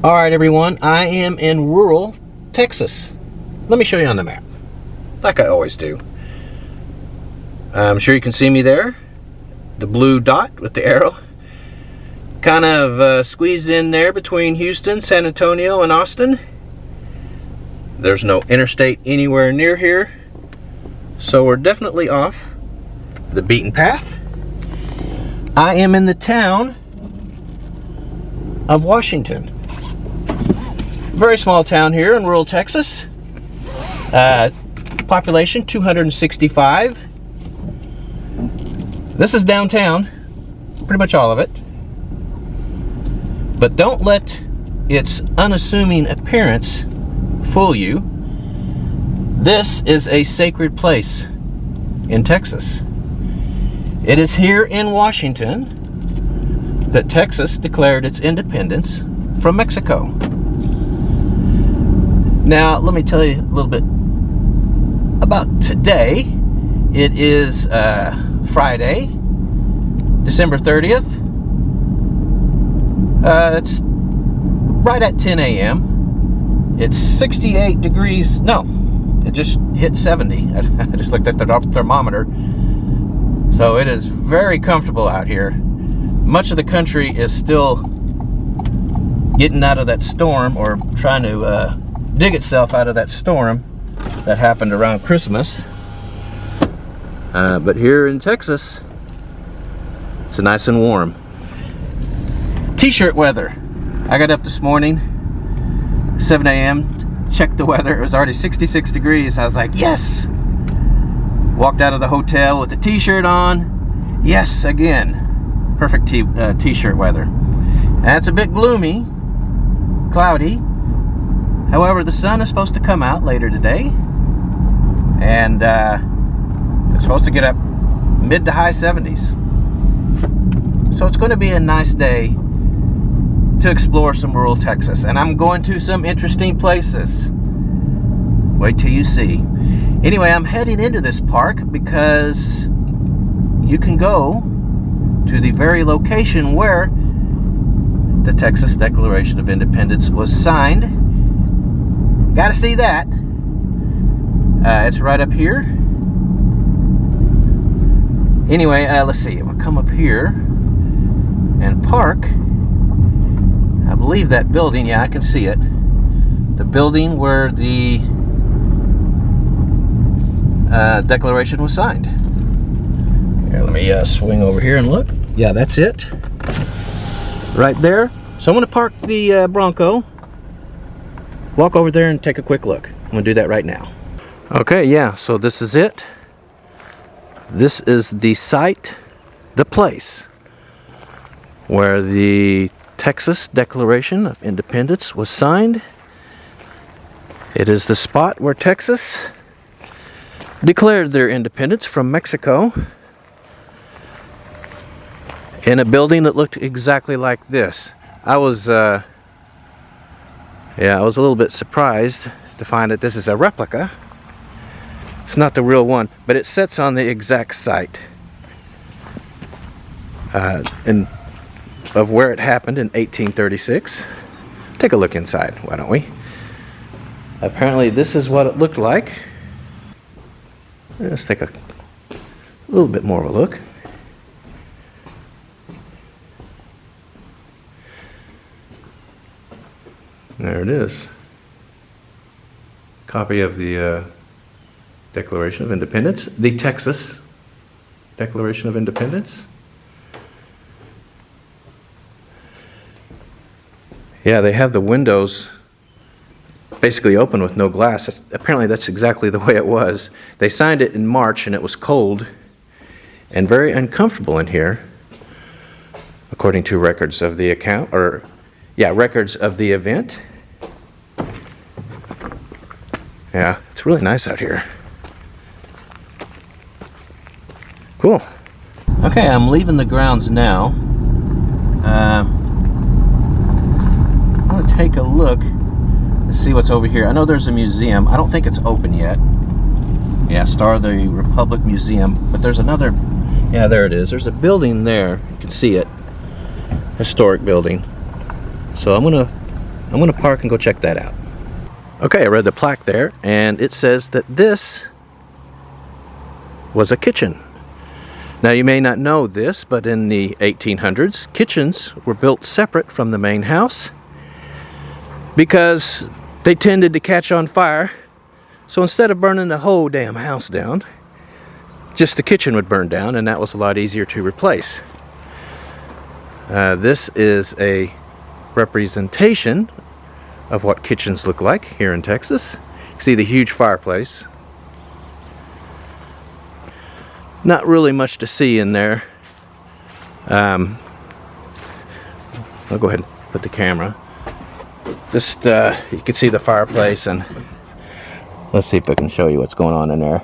Alright everyone, I am in rural Texas. Let me show you on the map, like I always do. I'm sure you can see me there, the blue dot with the arrow. Kind of squeezed in there between Houston, San Antonio, and Austin. There's no interstate anywhere near here, so we're definitely off the beaten path. I am in the town of Washington. Very small town here in rural Texas. Population 265. This is downtown, pretty much all of it. But don't let its unassuming appearance fool you. This is a sacred place in Texas. It is here in Washington that Texas declared its independence from Mexico. Now, let me tell you a little bit about today. It is Friday, December 30th. It's right at 10 a.m. It's 68 degrees. No, it just hit 70. I just looked at the thermometer. So it is very comfortable out here. Much of the country is still getting out of that storm, or trying to dig itself out of that storm that happened around Christmas. But here in Texas, it's nice and warm. T-shirt weather. I got up this morning, 7 a.m., checked the weather. It was already 66 degrees. I was like, yes! Walked out of the hotel with a t-shirt on. Yes, again. Perfect t-shirt weather. And it's a bit gloomy, cloudy. However, the sun is supposed to come out later today. And it's supposed to get up mid to high 70s. So it's going to be a nice day to explore some rural Texas. And I'm going to some interesting places. Wait till you see. Anyway, I'm heading into this park because you can go to the very location where the Texas Declaration of Independence was signed. Gotta see that. It's right up here. Anyway, let's see. We'll come up here and park. I believe that building, yeah, I can see it. The building where the Declaration was signed. Here, let me swing over here and look. Yeah, that's it. Right there. So I'm going to park the Bronco, walk over there and take a quick look. I'm going to do that right now. Okay, yeah, so this is it. This is the site, the place, where the Texas Declaration of Independence was signed. It is the spot where Texas declared their independence from Mexico, in a building that looked exactly like this. I was a little bit surprised to find that this is a replica. It's not the real one, but it sits on the exact site of where it happened in 1836. Take a look inside, why don't we? Apparently this is what it looked like. Let's take a little bit more of a look. There it is. Copy of the Declaration of Independence, the Texas Declaration of Independence. Yeah, they have the windows basically open with no glass. Apparently that's exactly the way it was. They signed it in March and it was cold and very uncomfortable in here, according to records of the records of the event. Yeah, it's really nice out here. Cool. Okay, I'm leaving the grounds now. I'm going to take a look and see what's over here. I know there's a museum. I don't think it's open yet. Yeah, Star of the Republic Museum. But there's another, yeah, there it is. There's a building there. You can see it. Historic building. So I'm going to I'm gonna park and go check that out. Okay, I read the plaque there, and it says that this was a kitchen. Now, you may not know this, but in the 1800s, kitchens were built separate from the main house because they tended to catch on fire. So instead of burning the whole damn house down, just the kitchen would burn down, and that was a lot easier to replace. This is a representation of what kitchens look like here in Texas. You see the huge fireplace. Not really much to see in there. I'll go ahead and put the camera. Just you can see the fireplace, and let's see if I can show you what's going on in there.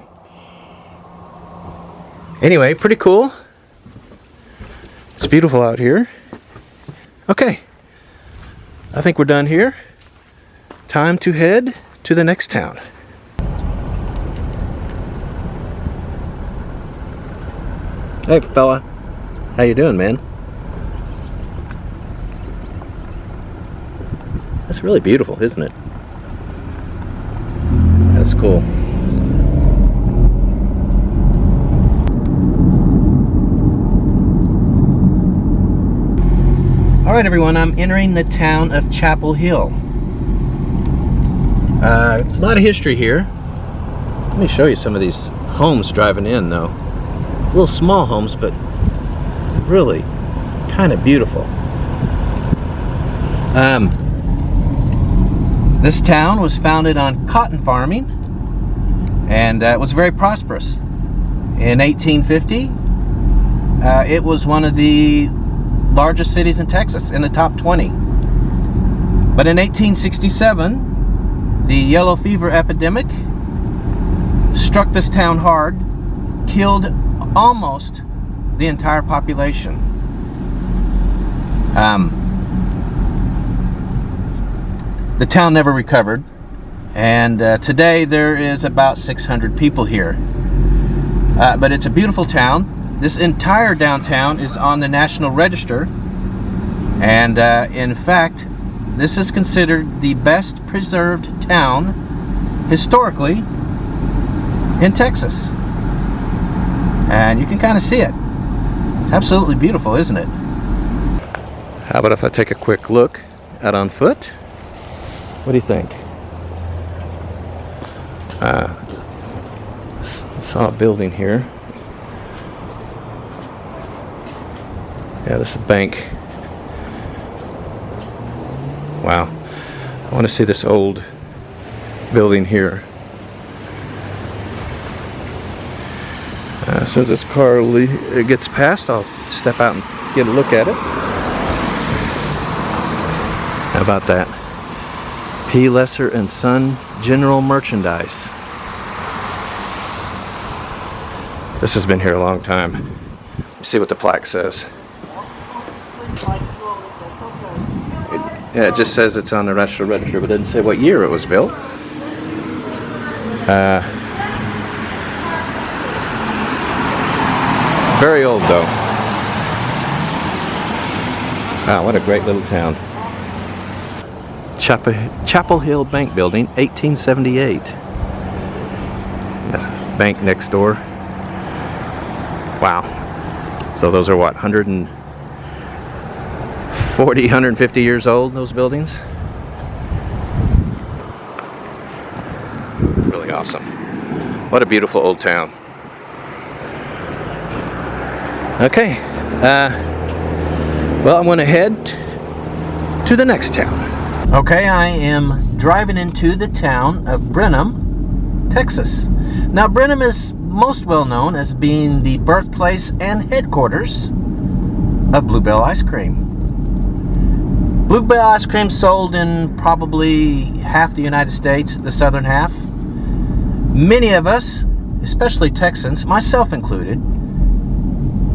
Anyway, pretty cool. It's beautiful out here. Okay, I think we're done here. Time to head to the next town. Hey fella, how you doing, man? That's really beautiful, isn't it? That's cool. Alright everyone, I'm entering the town of Chappell Hill. A lot of history here. Let me show you some of these homes driving in though. Little small homes, but really kind of beautiful. This town was founded on cotton farming, and it was very prosperous. In 1850, it was one of the largest cities in Texas, in the top 20. But in 1867, the yellow fever epidemic struck this town hard, killed almost the entire population. The town never recovered, and today there is about 600 people here. But it's a beautiful town. This entire downtown is on the National Register, and in fact, this is considered the best preserved town historically in Texas. And you can kind of see it. It's absolutely beautiful, isn't it? How about if I take a quick look out on foot? What do you think? Saw a building here. Yeah, this is a bank. Wow. I want to see this old building here. As soon as this car gets past, I'll step out and get a look at it. How about that? P. Lesser and Son General Merchandise. This has been here a long time. Let's see what the plaque says. Yeah, it just says it's on the National Register, but it doesn't say what year it was built. Very old though. Wow, what a great little town. Chappell Hill Bank Building, 1878. That's a bank next door. Wow. So those are what, 140, 150 years old, those buildings? Really awesome. What a beautiful old town. Okay, well, I'm going to head to the next town. Okay, I am driving into the town of Brenham, Texas. Now, Brenham is most well known as being the birthplace and headquarters of Bluebell ice cream. Bluebell ice cream sold in probably half the United States, the southern half. Many of us, especially Texans, myself included,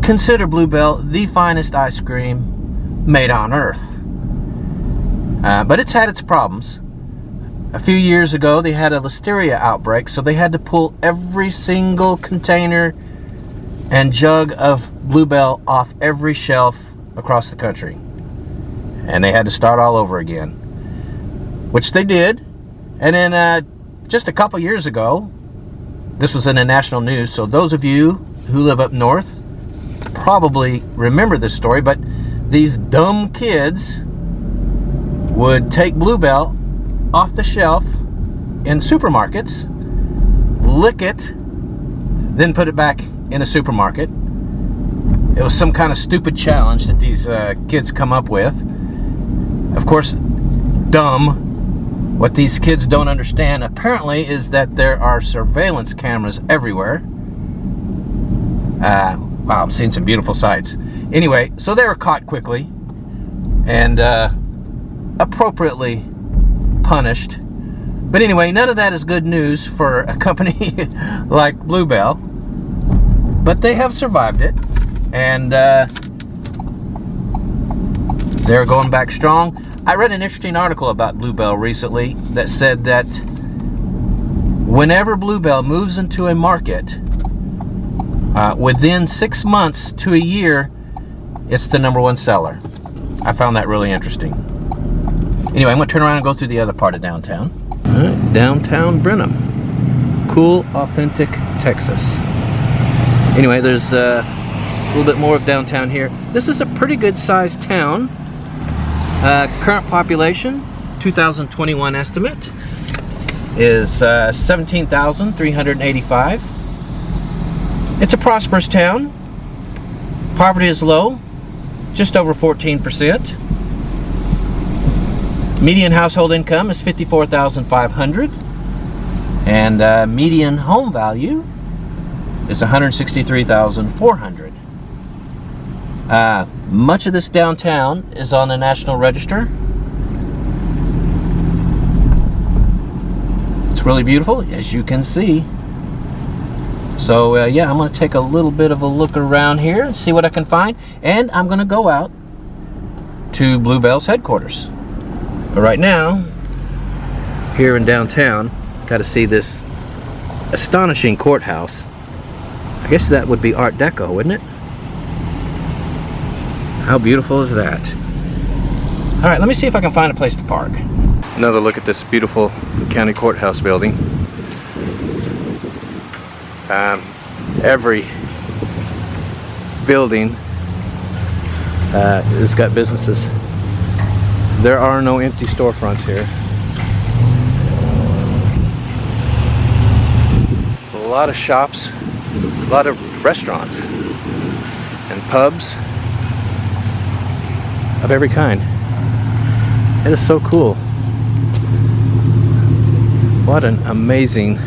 consider Bluebell the finest ice cream made on earth. But it's had its problems. A few years ago, they had a listeria outbreak, so they had to pull every single container and jug of Bluebell off every shelf across the country. And they had to start all over again. which they did. And then just a couple years ago, this was in the national news, so those of you who live up north probably remember this story, but these dumb kids would take Bluebell off the shelf in supermarkets, lick it, then put it back in a supermarket. It was some kind of stupid challenge that these kids come up with. Of course, dumb. What these kids don't understand, apparently, is that there are surveillance cameras everywhere. Wow, I'm seeing some beautiful sights. Anyway, so they were caught quickly and appropriately punished. But anyway, none of that is good news for a company like Bluebell. But they have survived it, and they're going back strong. I read an interesting article about Bluebell recently that said that whenever Bluebell moves into a market, within 6 months to a year, it's the #1 seller. I found that really interesting. Anyway, I'm going to turn around and go through the other part of downtown. All right, downtown Brenham. Cool, authentic Texas. Anyway, there's a little bit more of downtown here. This is a pretty good sized town. Current population, 2021 estimate, is 17,385. It's a prosperous town. Poverty is low, just over 14%. Median household income is $54,500, and median home value is $163,400. Much of this downtown is on the National Register. It's really beautiful, as you can see. So yeah, I'm going to take a little bit of a look around here and see what I can find, and I'm going to go out to Bluebell's headquarters. But right now, here in downtown, got to see this astonishing courthouse. I guess that would be Art Deco, wouldn't it? How beautiful is that? All right, let me see if I can find a place to park. Another look at this beautiful County Courthouse building. Every building has got businesses. There are no empty storefronts here. A lot of shops, a lot of restaurants and pubs of every kind. It is so cool. What an amazing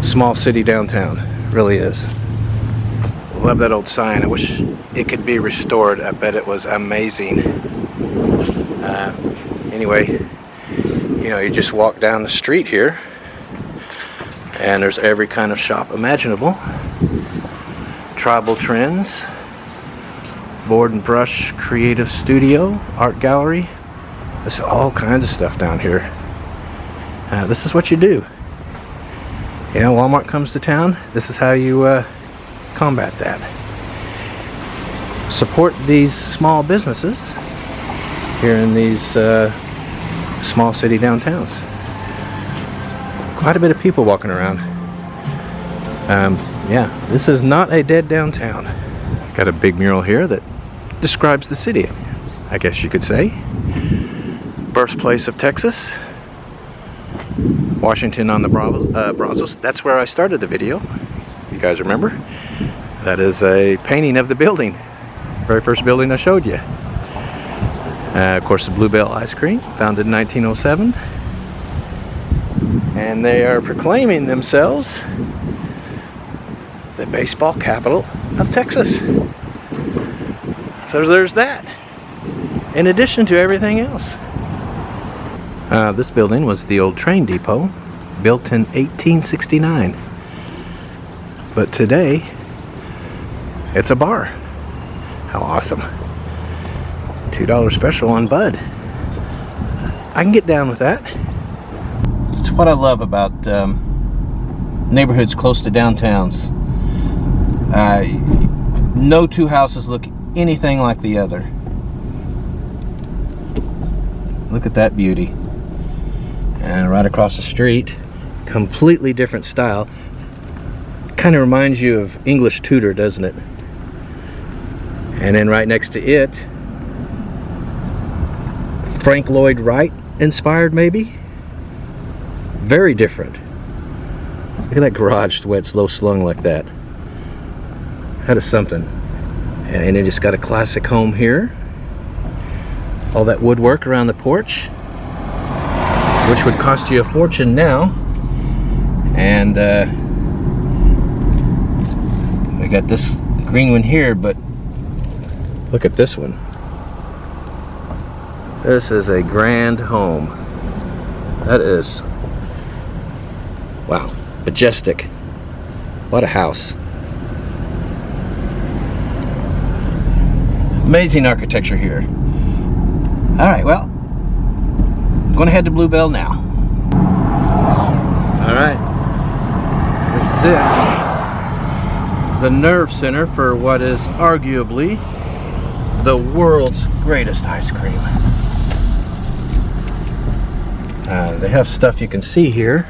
small city downtown. It really is. Love that old sign. I wish it could be restored. I bet it was amazing. Anyway, you know, you just walk down the street here and there's every kind of shop imaginable. Tribal Trends, Board and Brush Creative Studio, Art Gallery. There's all kinds of stuff down here. This is what you do. You know, Walmart comes to town. This is how you combat that. Support these small businesses here in these small city downtowns. Quite a bit of people walking around. Yeah, this is not a dead downtown. Got a big mural here that describes the city, I guess you could say. Birthplace of Texas, Washington-On-The-Brazos. That's where I started the video. You guys remember? That is a painting of the building. Very first building I showed you. Of course, the Bluebell ice cream, founded in 1907. And they are proclaiming themselves the baseball capital of Texas. So there's that, in addition to everything else. This building was the old train depot, built in 1869. But today, it's a bar. How awesome. $2 special on Bud. I can get down with that. It's what I love about neighborhoods close to downtowns. No two houses look anything like the other. Look at that beauty. And right across the street, completely different style. Kind of reminds you of English Tudor, doesn't it? And then right next to it, Frank Lloyd Wright inspired, maybe? Very different. Look at that garage, the way it's low slung like that. That is something. And it just got a classic home here. All that woodwork around the porch, which would cost you a fortune now. And we got this green one here, but look at this one. This is a grand home. That is, wow, majestic. What a house. Amazing architecture here. All right, well, I'm going to head to Bluebell now. All right, this is it. The nerve center for what is arguably the world's greatest ice cream. They have stuff you can see here.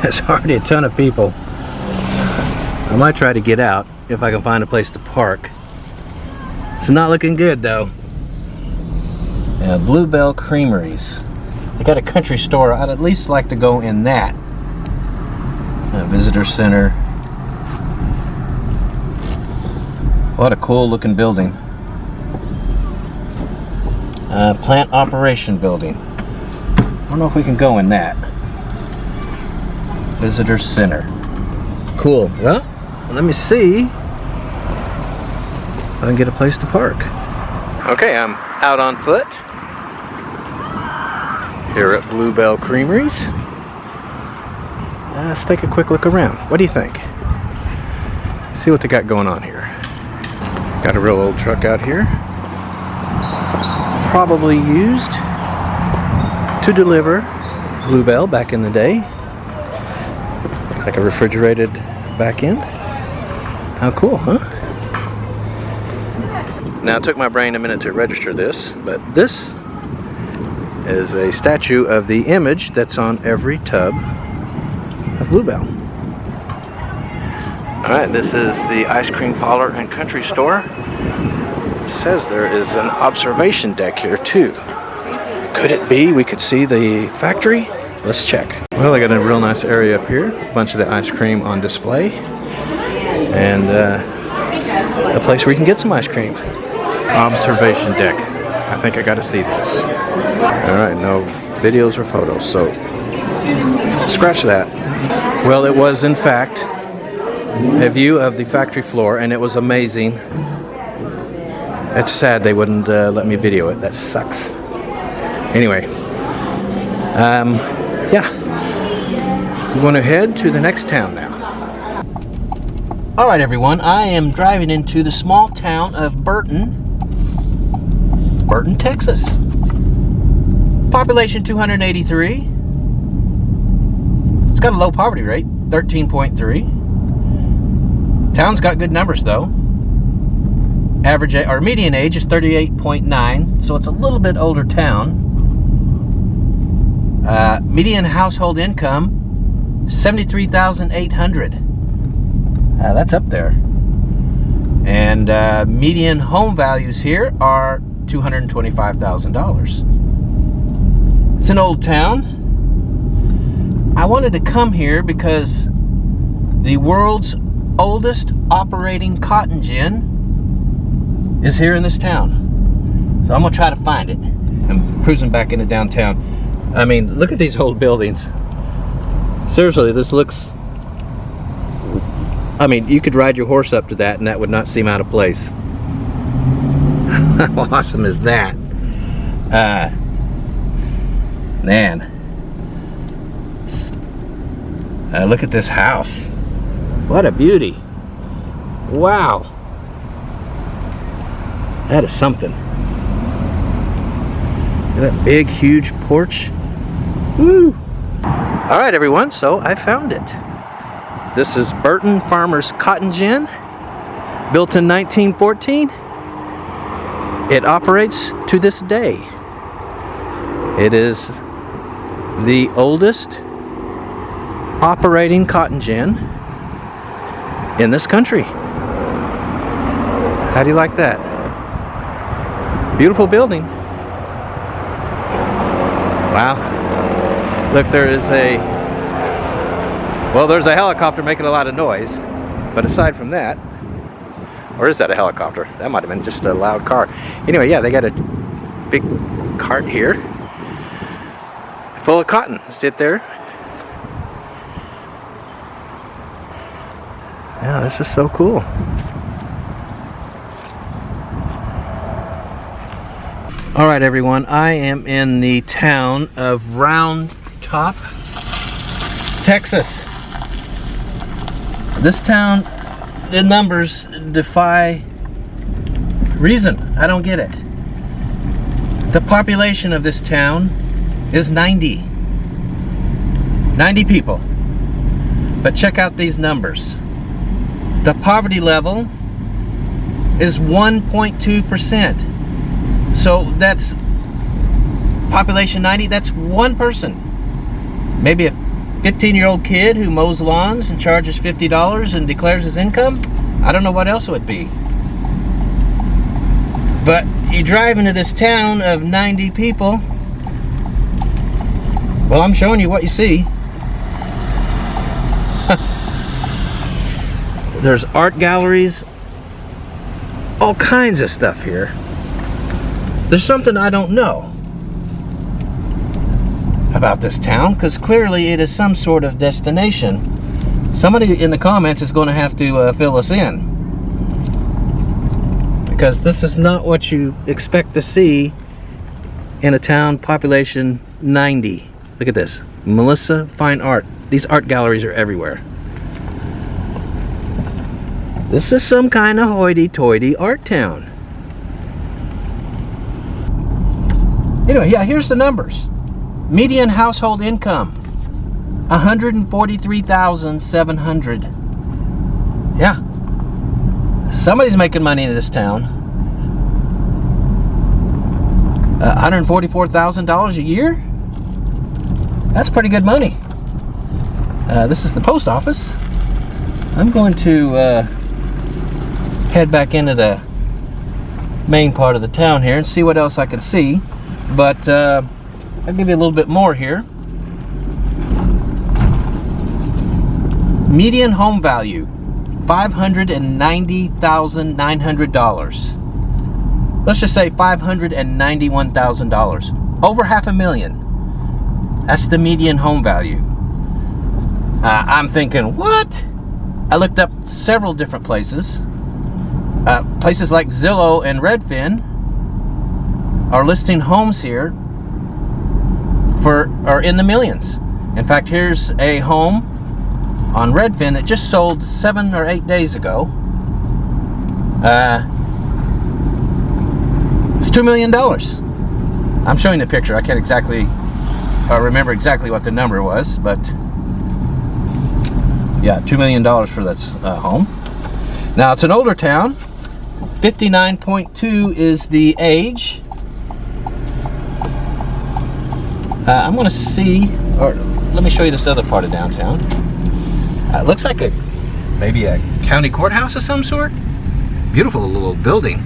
There's already a ton of people. I might try to get out if I can find a place to park. It's not looking good though. Bluebell Creameries. They got a country store. I'd at least like to go in that. Visitor center. What a cool looking building. Plant operation building. I don't know if we can go in that. Visitor center. Cool. Well, let me see if I can get a place to park. Okay, I'm out on foot here at Bluebell Creameries. Let's take a quick look around. What do you think? See what they got going on here. Got a real old truck out here. Probably used to deliver Bluebell back in the day. Looks like a refrigerated back end. How cool, huh? Now, it took my brain a minute to register this, but this is a statue of the image that's on every tub of Bluebell. Alright, this is the ice cream parlor and country store. It says there is an observation deck here too. Could it be we could see the factory? Let's check. Well, they got a real nice area up here. A bunch of the ice cream on display. And a place where you can get some ice cream. Observation deck. I think I got to see this. Alright, no videos or photos, so scratch that. Well, it was in fact a view of the factory floor, and it was amazing. It's sad they wouldn't let me video it. That sucks. Anyway, yeah, I'm going to head to the next town now. Alright everyone, I am driving into the small town of Burton, Texas. Population 283. It's got a low poverty rate, 13.3. Town's got good numbers though. Average or median age is 38.9, so it's a little bit older town. Median household income, $73,800. That's up there. And median home values here are $225,000. It's an old town. I wanted to come here because the world's oldest operating cotton gin is here in this town. So I'm gonna try to find it. I'm cruising back into downtown. I mean, look at these old buildings. Seriously, this looks, I mean, you could ride your horse up to that and that would not seem out of place. How awesome is that? Man. Look at this house. What a beauty. Wow. That is something. That big, huge porch. Woo! Alright everyone, so I found it. This is Burton Farmers Cotton Gin, built in 1914. It operates to this day. It is the oldest operating cotton gin in this country. How do you like that? Beautiful building. Wow. Look, there's a helicopter making a lot of noise. But aside from that, or is that a helicopter? That might have been just a loud car. Anyway, yeah, they got a big cart here full of cotton. See it there? Yeah, this is so cool. All right, everyone, I am in the town of Round Top, Texas. This town, the numbers defy reason. I don't get it. The population of this town is 90 people. But check out these numbers. The poverty level is 1.2%. So that's population 90, that's one person. Maybe a 15-year-old kid who mows lawns and charges $50 and declares his income. I don't know what else it would be. But you drive into this town of 90 people. Well, I'm showing you what you see. There's art galleries, all kinds of stuff here. There's something I don't know about this town, because clearly it is some sort of destination. Somebody in the comments is going to have to fill us in, because this is not what you expect to see in a town population 90. Look at this. Melissa Fine Art. These art galleries are everywhere. This is some kind of hoity-toity art town. Anyway, yeah, here's the numbers. Median household income, $143,700. Yeah. Somebody's making money in this town. $144,000 a year? That's pretty good money. This is the post office. I'm going to head back into the main part of the town here and see what else I can see. But I'll give you a little bit more here. Median home value, $590,900. Let's just say $591,000. Over $500,000. That's the median home value. I'm thinking, what? I looked up several different places. Places like Zillow and Redfin are listing homes here are in the millions. In fact, here's a home on Redfin that just sold 7 or 8 days ago. It's $2 million. I'm showing the picture. I can't exactly remember exactly what the number was, but yeah, $2 million for that home. Now, it's an older town. 59.2 is the age. I'm going to see, or let me show you this other part of downtown. It looks like maybe a county courthouse of some sort. Beautiful little building.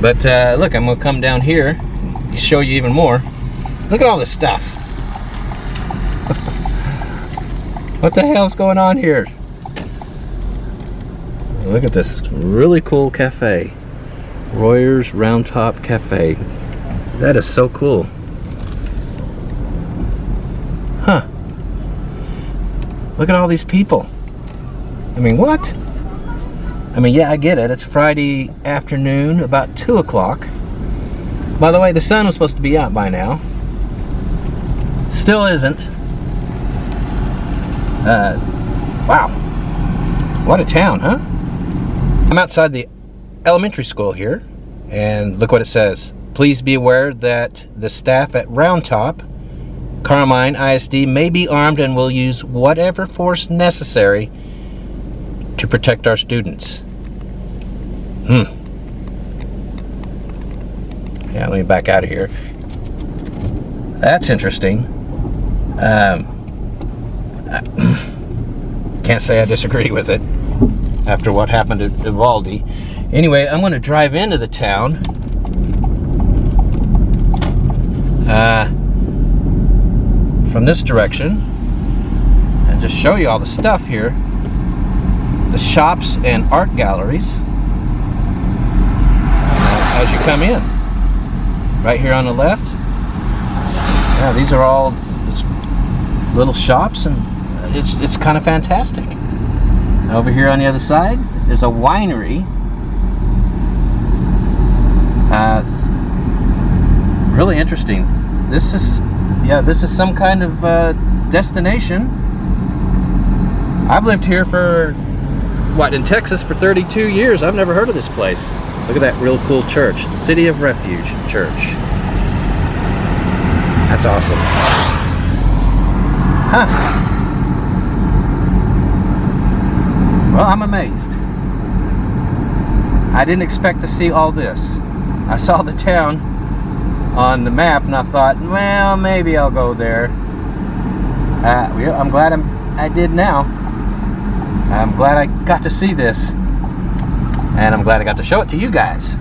But look, I'm going to come down here to show you even more. Look at all this stuff. What the hell's going on here? Look at this really cool cafe. Royer's Round Top Cafe. That is so cool. Huh. Look at all these people. I mean, what? I mean, yeah, I get it. It's Friday afternoon, about 2 o'clock. By the way, the sun was supposed to be out by now. Still isn't. Wow. What a town, huh? I'm outside the elementary school here, and look what it says. Please be aware that the staff at Round Top Carmine ISD may be armed and will use whatever force necessary to protect our students. Yeah, let me back out of here. That's interesting. Can't say I disagree with it after what happened to Uvalde. Anyway, I'm going to drive into the town. From this direction and just show you all the stuff here. The shops and art galleries as you come in. Right here on the left. Yeah, these are all little shops, and it's kind of fantastic. Over here on the other side, there's a winery. Really interesting. This is some kind of destination. I've lived here for in Texas for 32 years. I've never heard of this place. Look at that real cool church, City of Refuge Church. That's awesome. Huh. Well, I'm amazed. I didn't expect to see all this. I saw the town on the map and I thought, well, maybe I'll go there. I'm glad I did now. I'm glad I got to see this. And I'm glad I got to show it to you guys.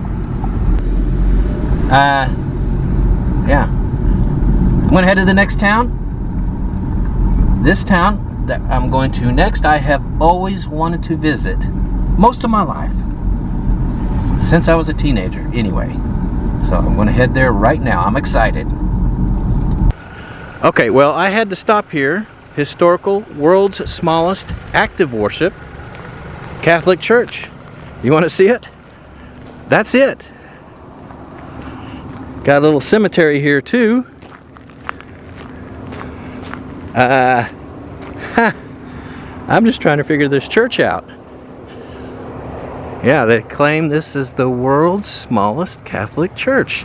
Yeah. I'm going to head to the next town. This town that I'm going to next, I have always wanted to visit. Most of my life. Since I was a teenager, anyway. So I'm going to head there right now. I'm excited. Okay, well, I had to stop here. Historical, world's smallest active worship Catholic church. You want to see it? That's it. Got a little cemetery here too. I'm just trying to figure this church out. Yeah, they claim this is the world's smallest Catholic church.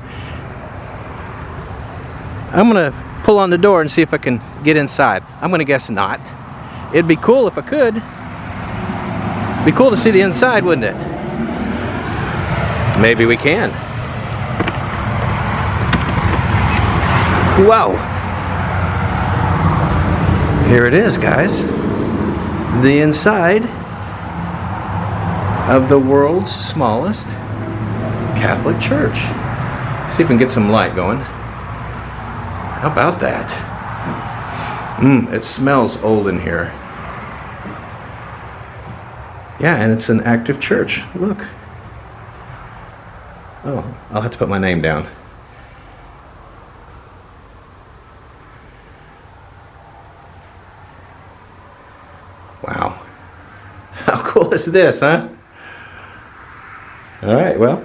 I'm gonna pull on the door and see if I can get inside. I'm gonna guess not. It'd be cool if I could. Be cool to see the inside, wouldn't it? Maybe we can. Whoa! Here it is, guys. The inside of the world's smallest Catholic church. See if we can get some light going. How about that? It smells old in here. Yeah, and it's an active church. Look. Oh, I'll have to put my name down. Wow. How cool is this, huh? All right, well,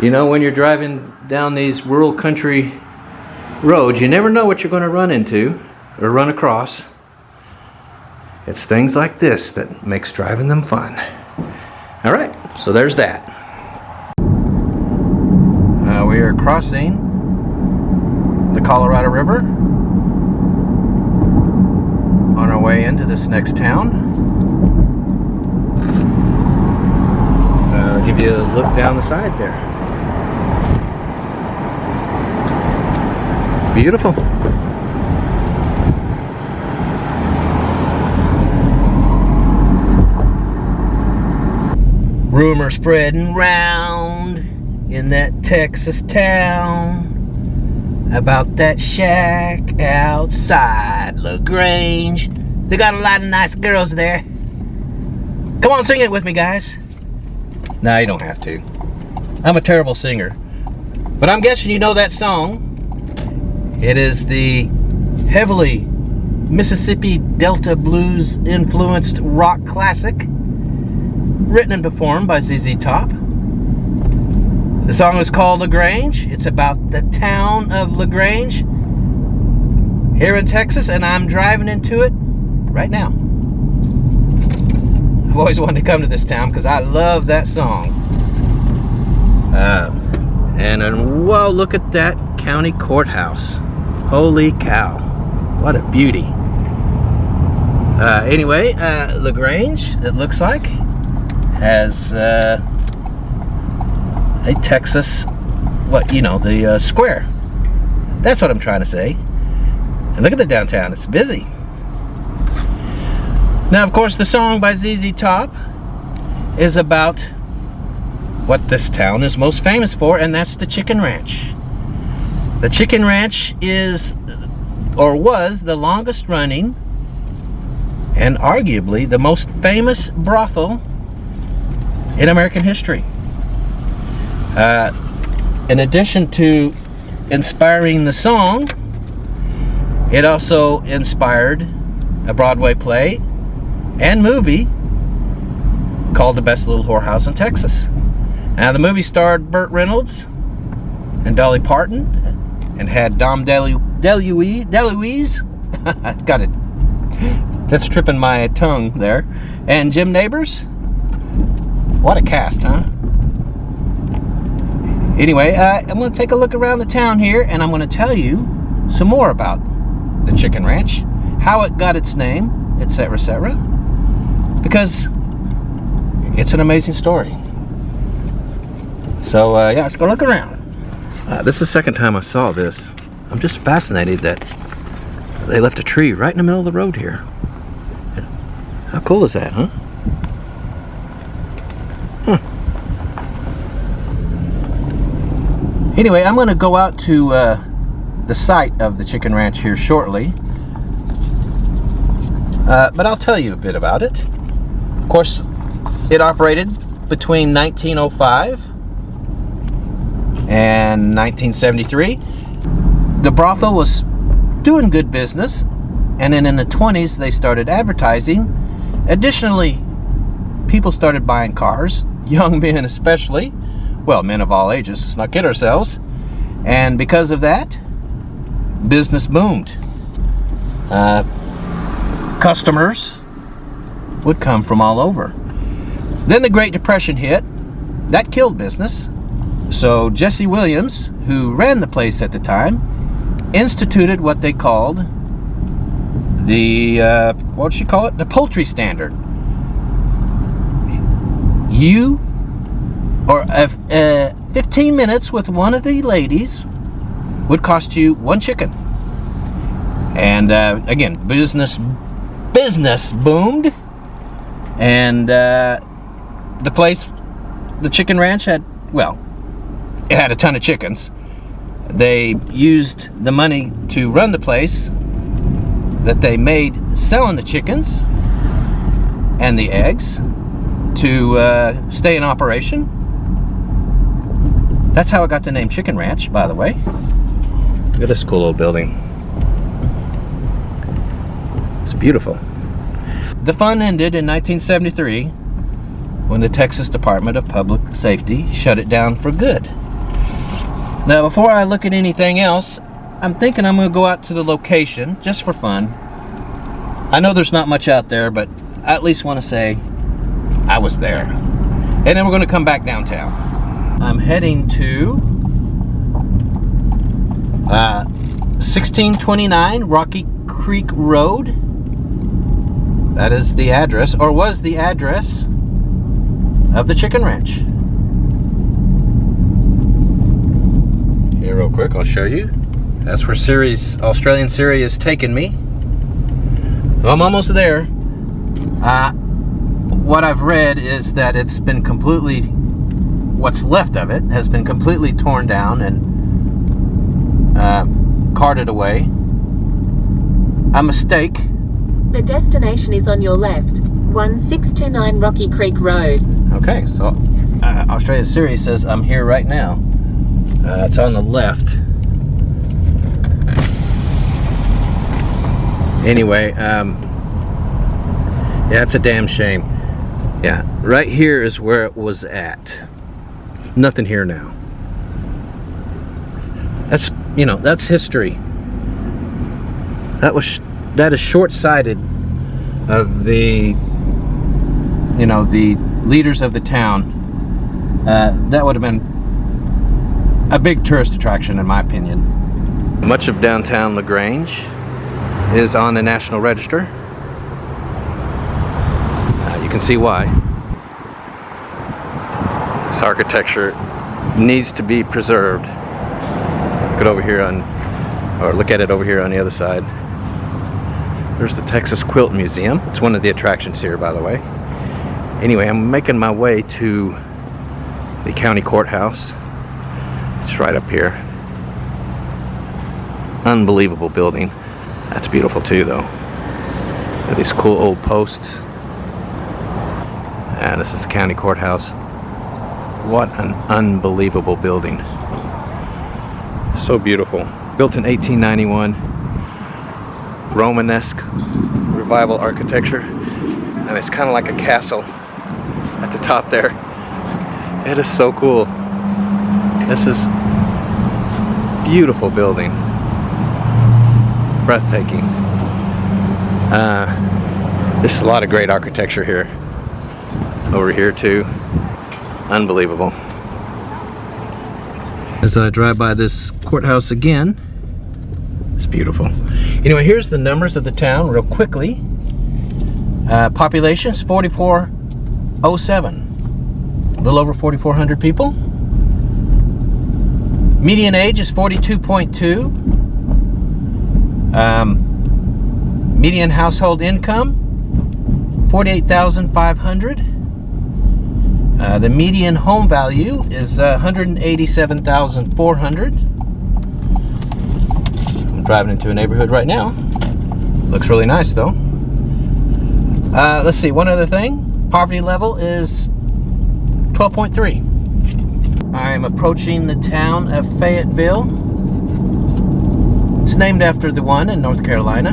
you know, when you're driving down these rural country roads, you never know what you're going to run into or run across. It's things like this that makes driving them fun. All right, so there's that. We are crossing the Colorado River on our way into this next town. I'll give you a look down the side there. Beautiful. Rumor spreading round in that Texas town about that shack outside LaGrange. They got a lot of nice girls there. Come on, sing it with me, guys. Nah, you don't have to. I'm a terrible singer. But I'm guessing you know that song. It is the heavily Mississippi Delta blues influenced rock classic, written and performed by ZZ Top. The song is called LaGrange. It's about the town of LaGrange here in Texas, and I'm driving into it right now. I've always wanted to come to this town because I love that song. And then, whoa, look at that County Courthouse. Holy cow. What a beauty. Anyway, LaGrange, it looks like, has a Texas, the square. That's what I'm trying to say. And look at the downtown, it's busy. Now, of course, the song by ZZ Top is about what this town is most famous for, and that's the Chicken Ranch. The Chicken Ranch is, or was, the longest running and arguably the most famous brothel in American history. In addition to inspiring the song, it also inspired a Broadway play and movie called The Best Little Whorehouse in Texas. Now, the movie starred Burt Reynolds and Dolly Parton and had Dom DeLuise. I got it. That's tripping my tongue there. And Jim Nabors. What a cast, huh? Anyway, I'm going to take a look around the town here, and I'm going to tell you some more about the Chicken Ranch, how it got its name, etc., etc., because it's an amazing story. So, yeah, let's go look around. This is the second time I saw this. I'm just fascinated that they left a tree right in the middle of the road here. How cool is that, huh? Anyway, I'm going to go out to the site of the Chicken Ranch here shortly. But I'll tell you a bit about it. Of course, it operated between 1905 and 1973. The brothel was doing good business, and then in the 20s they started advertising. Additionally, people started buying cars, young men especially. Well, men of all ages, let's not kid ourselves. And because of that, business boomed. Customers would come from all over. Then the Great Depression hit. That killed business. So Jesse Williams, who ran the place at the time, instituted what they called the, what would she call it? The poultry standard. You, or 15 minutes with one of the ladies would cost you one chicken. And again, business boomed, and the place, the Chicken Ranch had, well, it had a ton of chickens. They used the money to run the place that they made selling the chickens and the eggs to stay in operation. That's how it got the name Chicken Ranch, by the way. Look at this cool old building. It's beautiful. The fun ended in 1973 when the Texas Department of Public Safety shut it down for good. Now, before I look at anything else, I'm thinking I'm going to go out to the location just for fun. I know there's not much out there, but I at least want to say I was there. And then we're going to come back downtown. I'm heading to 1629 Rocky Creek Road. That is the address, or was the address, of the Chicken Ranch. Here real quick, I'll show you. That's where Australian Siri is taking me. Well, I'm almost there. What I've read is that it's been completely, what's left of it has been completely torn down and carted away. A mistake. The destination is on your left, 1629 Rocky Creek Road. Okay, so Australian Siri says I'm here right now. It's on the left. Anyway, yeah, it's a damn shame. Yeah, right here is where it was at. Nothing here now. That's, you know, that's history. That is short-sighted of the, you know, the leaders of the town. That would have been a big tourist attraction, in my opinion. Much of downtown LaGrange is on the National Register. You can see why. This architecture needs to be preserved. Look at over here on Or look at it over here on the other side. There's the Texas Quilt Museum. It's one of the attractions here, by the way. Anyway, I'm making my way to the County Courthouse. It's right up here. Unbelievable building. That's beautiful too, though. Look at these cool old posts. And this is the County Courthouse. What an unbelievable building. So beautiful. Built in 1891. Romanesque revival architecture. And it's kind of like a castle at the top there. It is so cool. This is beautiful building. Breathtaking. There's a lot of great architecture here. Over here too. Unbelievable. As I drive by this courthouse again, it's beautiful. Anyway, here's the numbers of the town real quickly. Population is 4,407. A little over 4,400 people. Median age is 42.2. Median household income, 48,500. The median home value is 187,400. I'm driving into a neighborhood right now. Looks really nice though. Let's see, one other thing. Poverty level is 12.3. I'm approaching the town of Fayetteville. It's named after the one in North Carolina.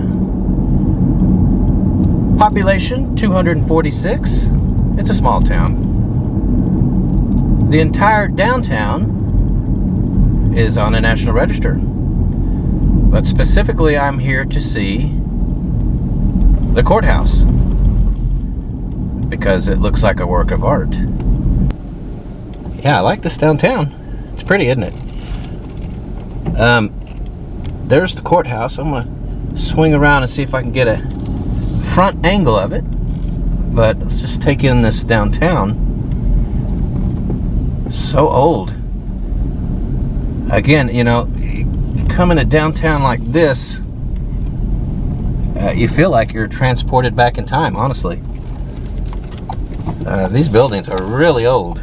Population 246. It's a small town. The entire downtown is on the National Register. But specifically, I'm here to see the courthouse because it looks like a work of art. Yeah, I like this downtown. It's pretty, isn't it? There's the courthouse. I'm gonna swing around and see if I can get a front angle of it. But let's just take in this downtown. So old. Again, you know, you come in a downtown like this, you feel like you're transported back in time, honestly. These buildings are really old.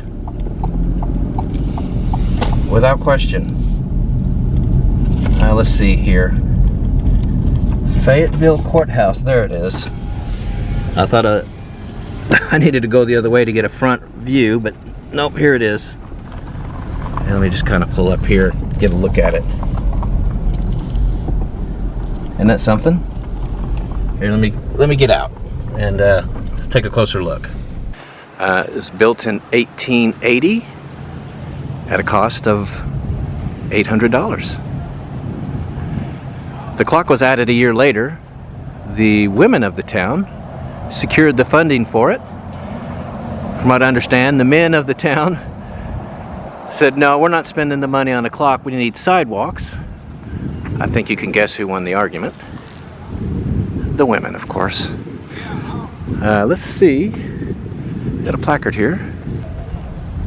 Without question. Let's see here. Fayetteville Courthouse, there it is. I thought I needed to go the other way to get a front view, but nope, here it is. And let me just kind of pull up here, get a look at it. Isn't that something? Here, let me get out and let's take a closer look. It's built in 1880 at a cost of $800. The clock was added a year later. The women of the town secured the funding for it. From what I understand, the men of the town said, no, we're not spending the money on a clock, we need sidewalks. I think you can guess who won the argument. The women, of course. Let's see. Got a placard here.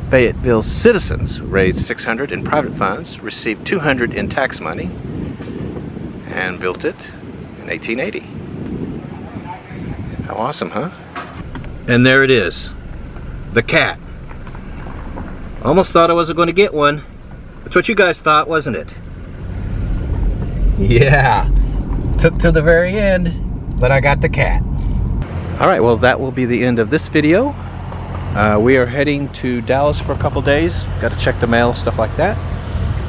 Fayetteville citizens raised $600 in private funds, received $200 in tax money, and built it in 1880. How awesome, huh? And there it is. The cat. Almost thought I wasn't going to get one. That's what you guys thought, wasn't it? Yeah. Took to the very end, but I got the cat. Alright, well that will be the end of this video. We are heading to Dallas for a couple days. Got to check the mail, stuff like that.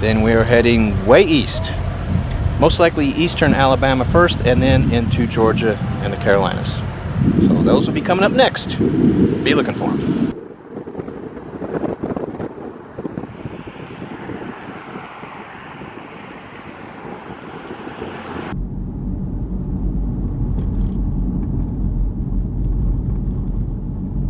Then we are heading way east. Most likely eastern Alabama first, and then into Georgia and the Carolinas. So those will be coming up next. Be looking for them.